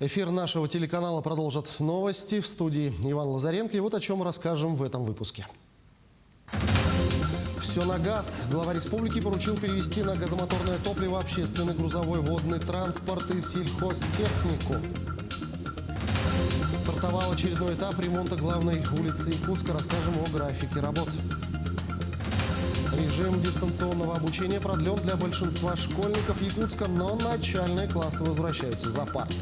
Эфир нашего телеканала продолжат новости. В студии Иван Лазаренко. И вот о чем расскажем в этом выпуске. Все на газ. Глава республики поручил перевести на газомоторное топливо общественный грузовой водный транспорт и сельхозтехнику. Стартовал очередной этап ремонта главной улицы Якутска. Расскажем о графике работ. Режим дистанционного обучения продлен для большинства школьников Якутска, но начальные классы возвращаются за парты.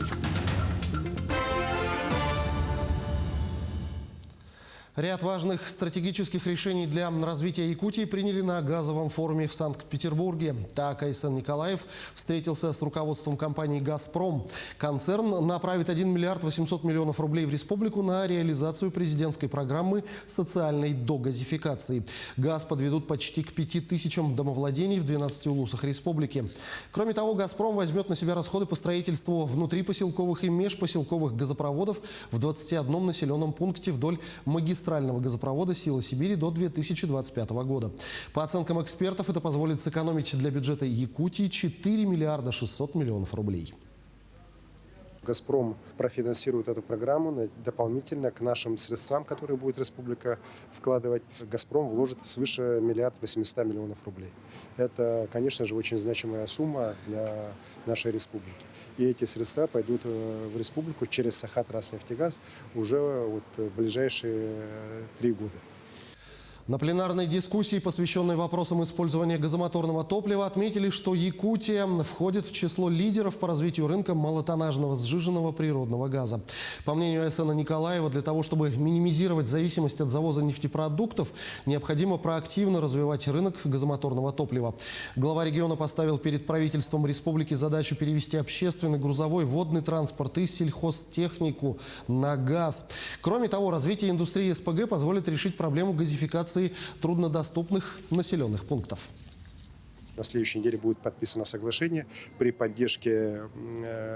Ряд важных стратегических решений для развития Якутии приняли на газовом форуме в Санкт-Петербурге. Так, Айсен Николаев встретился с руководством компании «Газпром». Концерн направит 1 миллиард 800 миллионов рублей в республику на реализацию президентской программы социальной догазификации. Газ подведут почти к 5000 домовладений в 12 улусах республики. Кроме того, «Газпром» возьмет на себя расходы по строительству внутрипоселковых и межпоселковых газопроводов в 21 населенном пункте вдоль магистрального газопровода «Сила Сибири» до 2025 года. По оценкам экспертов, это позволит сэкономить для бюджета Якутии 4 миллиарда 600 миллионов рублей. «Газпром» профинансирует эту программу дополнительно к нашим средствам, которые будет республика вкладывать. «Газпром» вложит свыше 1 миллиард 800 миллионов рублей. Это, конечно же, очень значимая сумма для нашей республики. И эти средства пойдут в республику через Сахатранснефтегаз уже в ближайшие 3 года. На пленарной дискуссии, посвященной вопросам использования газомоторного топлива, отметили, что Якутия входит в число лидеров по развитию рынка малотоннажного сжиженного природного газа. По мнению Айсена Николаева, для того, чтобы минимизировать зависимость от завоза нефтепродуктов, необходимо проактивно развивать рынок газомоторного топлива. Глава региона поставил перед правительством республики задачу перевести общественный грузовой водный транспорт и сельхозтехнику на газ. Кроме того, развитие индустрии СПГ позволит решить проблему газификации труднодоступных населенных пунктов. На следующей неделе будет подписано соглашение при поддержке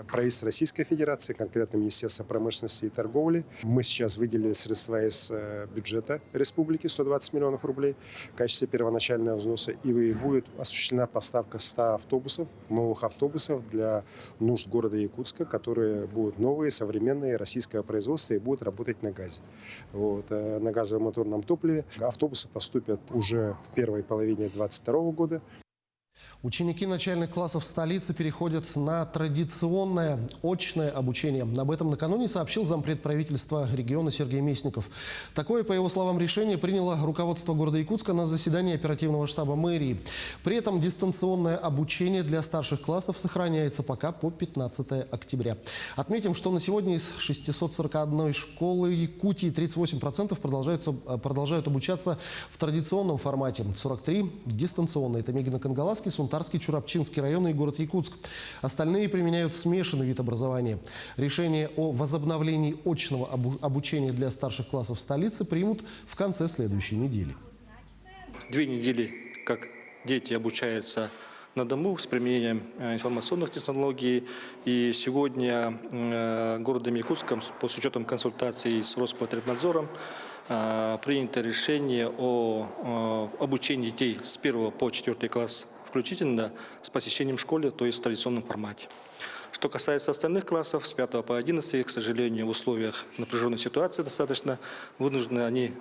правительства Российской Федерации, конкретно Министерства промышленности и торговли. Мы сейчас выделили средства из бюджета республики, 120 миллионов рублей в качестве первоначального взноса. И будет осуществлена поставка 100 автобусов, новых автобусов для нужд города Якутска, которые будут новые, современные, российского производства и будут работать на газе. На газомоторном топливе. Автобусы поступят уже в первой половине 2022 года. Ученики начальных классов столицы переходят на традиционное очное обучение. Об этом накануне сообщил зампред правительства региона Сергей Местников. Такое, по его словам, решение приняло руководство города Якутска на заседании оперативного штаба мэрии. При этом дистанционное обучение для старших классов сохраняется пока по 15 октября. Отметим, что на сегодня из 641 школы Якутии 38% продолжают обучаться в традиционном формате. 43 дистанционно. Это Мегино-Кангаласский, Сунтарский, Чурапчинский районы и город Якутск. Остальные применяют смешанный вид образования. Решение о возобновлении очного обучения для старших классов столицы примут в конце следующей недели. 2 недели, как дети обучаются на дому с применением информационных технологий. И сегодня городом Якутском, с учетом консультаций с Роспотребнадзором, принято решение о обучении детей с 1 по 4 класс включительно с посещением школы, то есть в традиционном формате. Что касается остальных классов, с 5 по 11, к сожалению, в условиях напряженной ситуации достаточно вынуждены они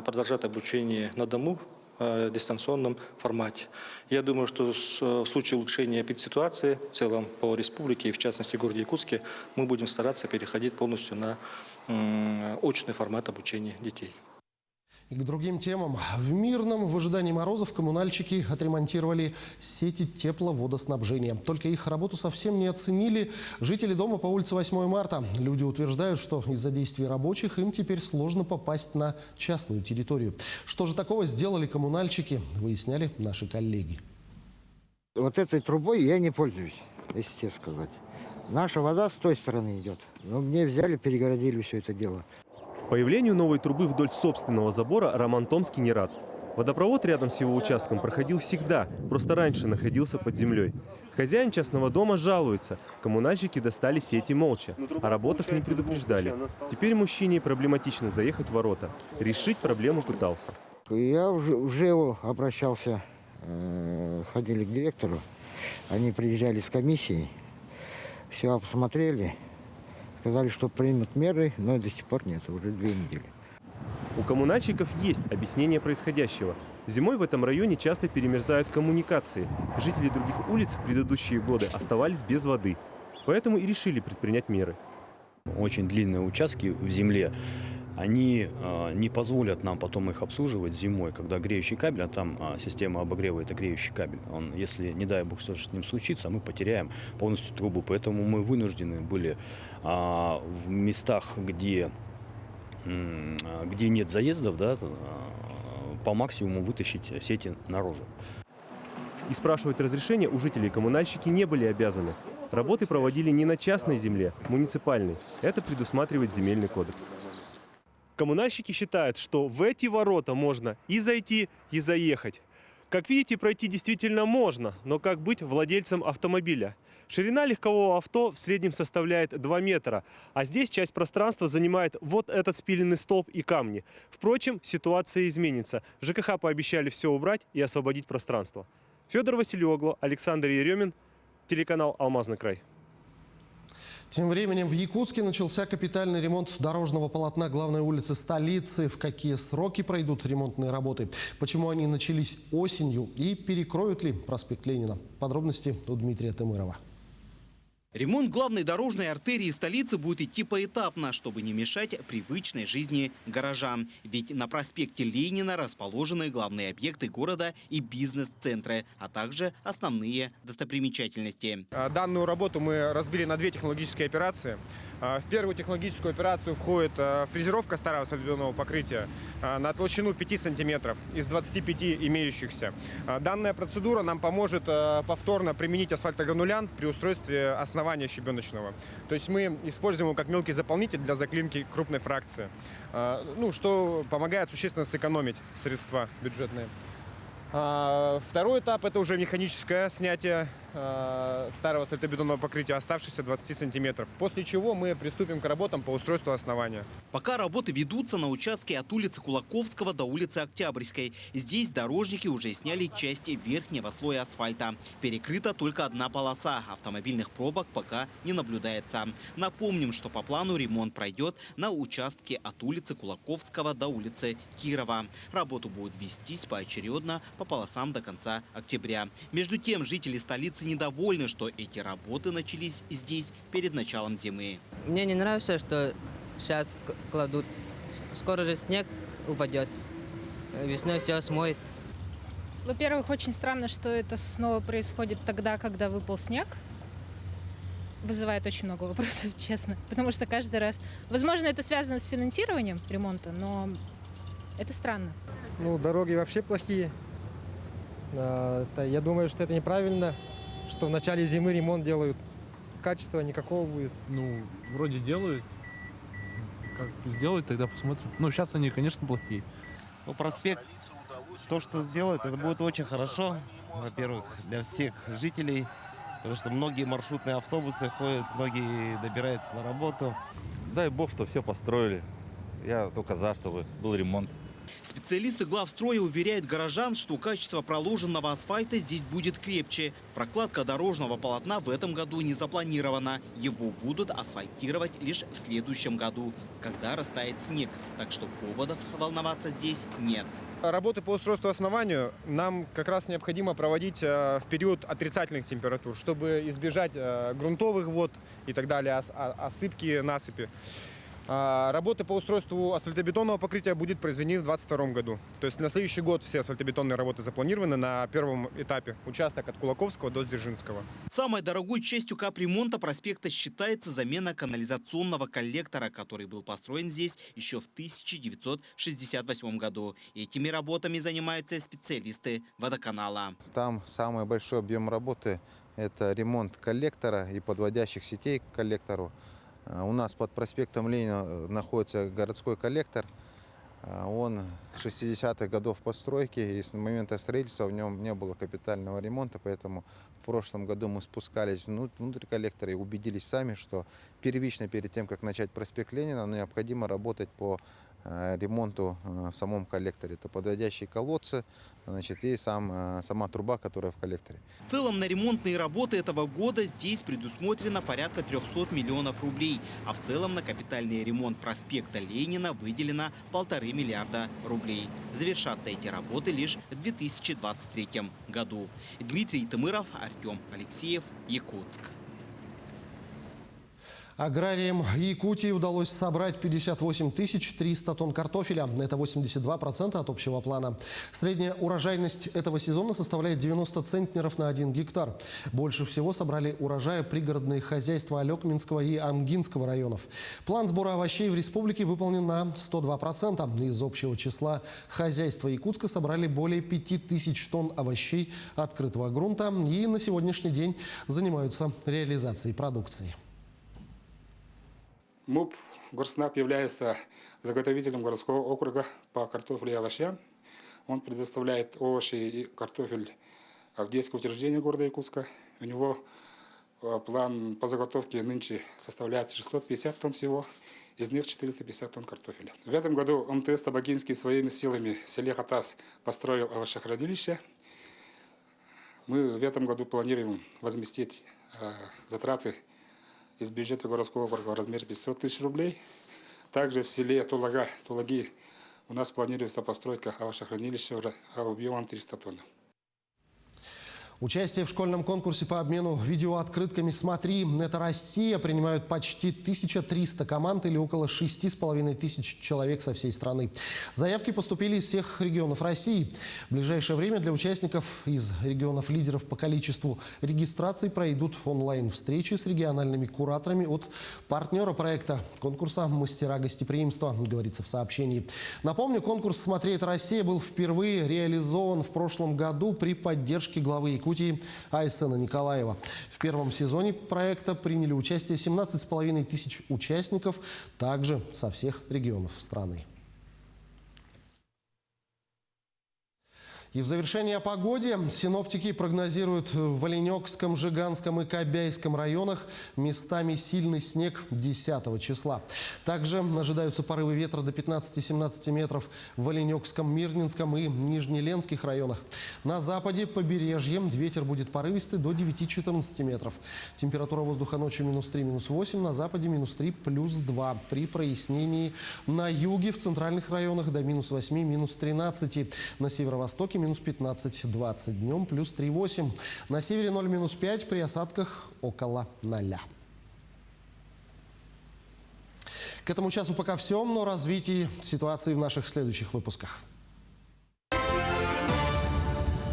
продолжать обучение на дому в дистанционном формате. Я думаю, что в случае улучшения эпидситуации в целом по республике и в частности в городе Якутске мы будем стараться переходить полностью на очный формат обучения детей. И к другим темам. В Мирном в ожидании морозов коммунальщики отремонтировали сети тепловодоснабжения. Только их работу совсем не оценили жители дома по улице 8 марта. Люди утверждают, что из-за действий рабочих им теперь сложно попасть на частную территорию. Что же такого сделали коммунальщики, выясняли наши коллеги. Вот этой трубой я не пользуюсь, если честно сказать. Наша вода с той стороны идет. Но мне взяли, перегородили все это дело. Появлению новой трубы вдоль собственного забора Роман Томский не рад. Водопровод рядом с его участком проходил всегда, просто раньше находился под землей. Хозяин частного дома жалуется. Коммунальщики достали сети молча. О работах не предупреждали. Теперь мужчине проблематично заехать в ворота. Решить проблему пытался. Я уже обращался, ходили к директору. Они приезжали с комиссией, все посмотрели. Сказали, что примут меры, но до сих пор нет, уже 2 недели. У коммунальщиков есть объяснение происходящего. Зимой в этом районе часто перемерзают коммуникации. Жители других улиц в предыдущие годы оставались без воды. Поэтому и решили предпринять меры. Очень длинные участки в земле, они не позволят нам потом их обслуживать зимой, когда греющий кабель, а там система обогрева — это греющий кабель. Он, если, не дай бог, что-то с ним случится, мы потеряем полностью трубу. Поэтому мы вынуждены были в местах, где нет заездов, да, по максимуму вытащить сети наружу. И спрашивать разрешения у жителей коммунальщики не были обязаны. Работы проводили не на частной земле, муниципальной. Это предусматривает земельный кодекс. Коммунальщики считают, что в эти ворота можно и зайти, и заехать. Как видите, пройти действительно можно, но как быть владельцем автомобиля? Ширина легкового авто в среднем составляет 2 метра, а здесь часть пространства занимает вот этот спиленный столб и камни. Впрочем, ситуация изменится. ЖКХ пообещали все убрать и освободить пространство. Федор Василиоглу, Александр Еремин, телеканал «Алмазный край». Тем временем в Якутске начался капитальный ремонт дорожного полотна главной улицы столицы. В какие сроки пройдут ремонтные работы? Почему они начались осенью? И перекроют ли проспект Ленина? Подробности у Дмитрия Темырова. Ремонт главной дорожной артерии столицы будет идти поэтапно, чтобы не мешать привычной жизни горожан. Ведь на проспекте Ленина расположены главные объекты города и бизнес-центры, а также основные достопримечательности. Данную работу мы разбили на 2 технологические операции. В первую технологическую операцию входит фрезеровка старого асфальтобетонного покрытия на толщину 5 сантиметров из 25 имеющихся. Данная процедура нам поможет повторно применить асфальтогранулян при устройстве основания щебеночного. То есть мы используем его как мелкий заполнитель для заклинки крупной фракции, что помогает существенно сэкономить средства бюджетные. Второй этап – это уже механическое снятие старого асфальтобетонного покрытия, оставшихся 20 сантиметров. После чего мы приступим к работам по устройству основания. Пока работы ведутся на участке от улицы Кулаковского до улицы Октябрьской. Здесь дорожники уже сняли части верхнего слоя асфальта. Перекрыта только одна полоса. Автомобильных пробок пока не наблюдается. Напомним, что по плану ремонт пройдет на участке от улицы Кулаковского до улицы Кирова. Работу будут вестись поочередно по полосам до конца октября. Между тем, жители столицы недовольны, что эти работы начались здесь перед началом зимы. Мне не нравится, что сейчас кладут. Скоро же снег упадет. Весной все смоет. Во-первых, очень странно, что это снова происходит тогда, когда выпал снег. Вызывает очень много вопросов, честно. Потому что каждый раз... Возможно, это связано с финансированием ремонта, но это странно. Дороги вообще плохие. Я думаю, что это неправильно, что в начале зимы ремонт делают. Качества никакого будет. Вроде делают. Как сделают, тогда посмотрим. Сейчас они, конечно, плохие. Проспект, то, что сделают, это будет очень хорошо. Во-первых, для всех жителей, потому что многие маршрутные автобусы ходят, многие добираются на работу. Дай бог, что все построили. Я только за, чтобы был ремонт. Специалисты главстроя уверяют горожан, что качество проложенного асфальта здесь будет крепче. Прокладка дорожного полотна в этом году не запланирована. Его будут асфальтировать лишь в следующем году, когда растает снег. Так что поводов волноваться здесь нет. Работы по устройству основания нам как раз необходимо проводить в период отрицательных температур, чтобы избежать грунтовых вод и так далее, осыпки, насыпи. Работы по устройству асфальтобетонного покрытия будет произведены в 2022 году. То есть на следующий год все асфальтобетонные работы запланированы на первом этапе. Участок от Кулаковского до Дзержинского. Самой дорогой частью капремонта проспекта считается замена канализационного коллектора, который был построен здесь еще в 1968 году. Этими работами занимаются специалисты водоканала. Там самый большой объем работы – это ремонт коллектора и подводящих сетей к коллектору. У нас под проспектом Ленина находится городской коллектор. Он 60-х годов постройки, и с момента строительства в нем не было капитального ремонта, поэтому в прошлом году мы спускались внутрь коллектора и убедились сами, что первично, перед тем, как начать проспект Ленина, необходимо работать по ремонту в самом коллекторе. Это подводящие колодцы, значит, и сама труба, которая в коллекторе. В целом на ремонтные работы этого года здесь предусмотрено порядка 300 миллионов рублей. А в целом на капитальный ремонт проспекта Ленина выделено 1,5 миллиарда рублей. Завершатся эти работы лишь в 2023 году. Дмитрий Тымыров, Артем Алексеев, Якутск. Аграриям Якутии удалось собрать 58 300 тонн картофеля. Это 82% от общего плана. Средняя урожайность этого сезона составляет 90 центнеров на 1 гектар. Больше всего собрали урожая пригородные хозяйства Алекминского и Амгинского районов. План сбора овощей в республике выполнен на 102%. Из общего числа хозяйства Якутска собрали более 5000 тонн овощей открытого грунта и на сегодняшний день занимаются реализацией продукции. МУП «Горснаб» является заготовителем городского округа по картофелю и овощам. Он предоставляет овощи и картофель в детское учреждение города Якутска. У него план по заготовке нынче составляет 650 тонн всего, из них 450 тонн картофеля. В этом году МТС Табакинский своими силами в селе Хатас построил овощехранилище. Мы в этом году планируем возместить затраты из бюджета городского округа в размере 500 тысяч рублей. Также в селе Тулаги у нас планируется постройка овощехранилища объемом 300 тонн. Участие в школьном конкурсе по обмену видеооткрытками «Смотри, это Россия» принимают почти 1300 команд или около 6500 человек со всей страны. Заявки поступили из всех регионов России. В ближайшее время для участников из регионов-лидеров по количеству регистраций пройдут онлайн-встречи с региональными кураторами от партнера проекта конкурса «Мастера гостеприимства», говорится в сообщении. Напомню, конкурс «Смотри, это Россия» был впервые реализован в прошлом году при поддержке главы Якутии Айсена Николаева. В первом сезоне проекта приняли участие 17 500 участников, также со всех регионов страны. И в завершение о погоде. Синоптики прогнозируют в Оленёкском, Жиганском и Кобяйском районах местами сильный снег 10 числа. Также ожидаются порывы ветра до 15-17 метров в Оленёкском, Мирнинском и Нижнеленских районах. На западе побережье ветер будет порывистый до 9-14 метров. Температура воздуха ночью -3, -8, на западе -3, +2. При прояснении на юге, в центральных районах до -8, -13. На северо-востоке -15-20, днем +3-8. На севере 0-5, при осадках около 0. К этому часу пока все, но развитие ситуации в наших следующих выпусках.